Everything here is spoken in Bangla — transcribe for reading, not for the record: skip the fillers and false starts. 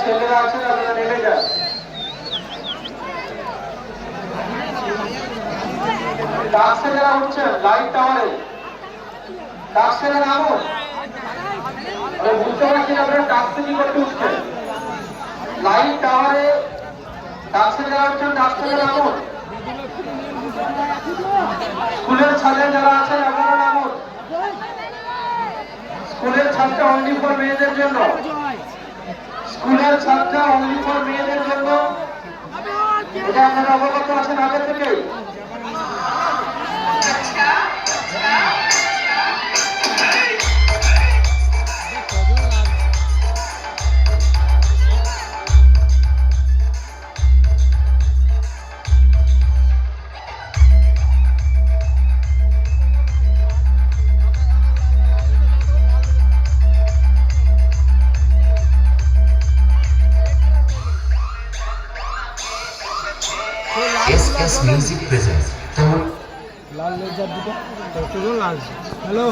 ছেলেরা আছেন আপনারা নেমে যান। ডাকসে যারা উঠছেন লাইট টাওয়ারে, ডাকসে নামুন। বুঝতে পারছি আপনারা ডাকসে কি করতে উঠছেন? লাইট টাওয়ারে ডাকসে যারা উঠছেন ডাকসে নামুন। স্কুলের ছাত্র যারা আছেন আপনারা নামুন। স্কুলের ছাত্র অনলি ফর মেয়েদের জন্য, স্কুলের ছাত্র অনলি ফর মেয়েদের জন্য, এটা আপনারা অবগত আছেন আগে থেকেই। SS Music presents লাল লেজার দুটো লাল। হ্যালো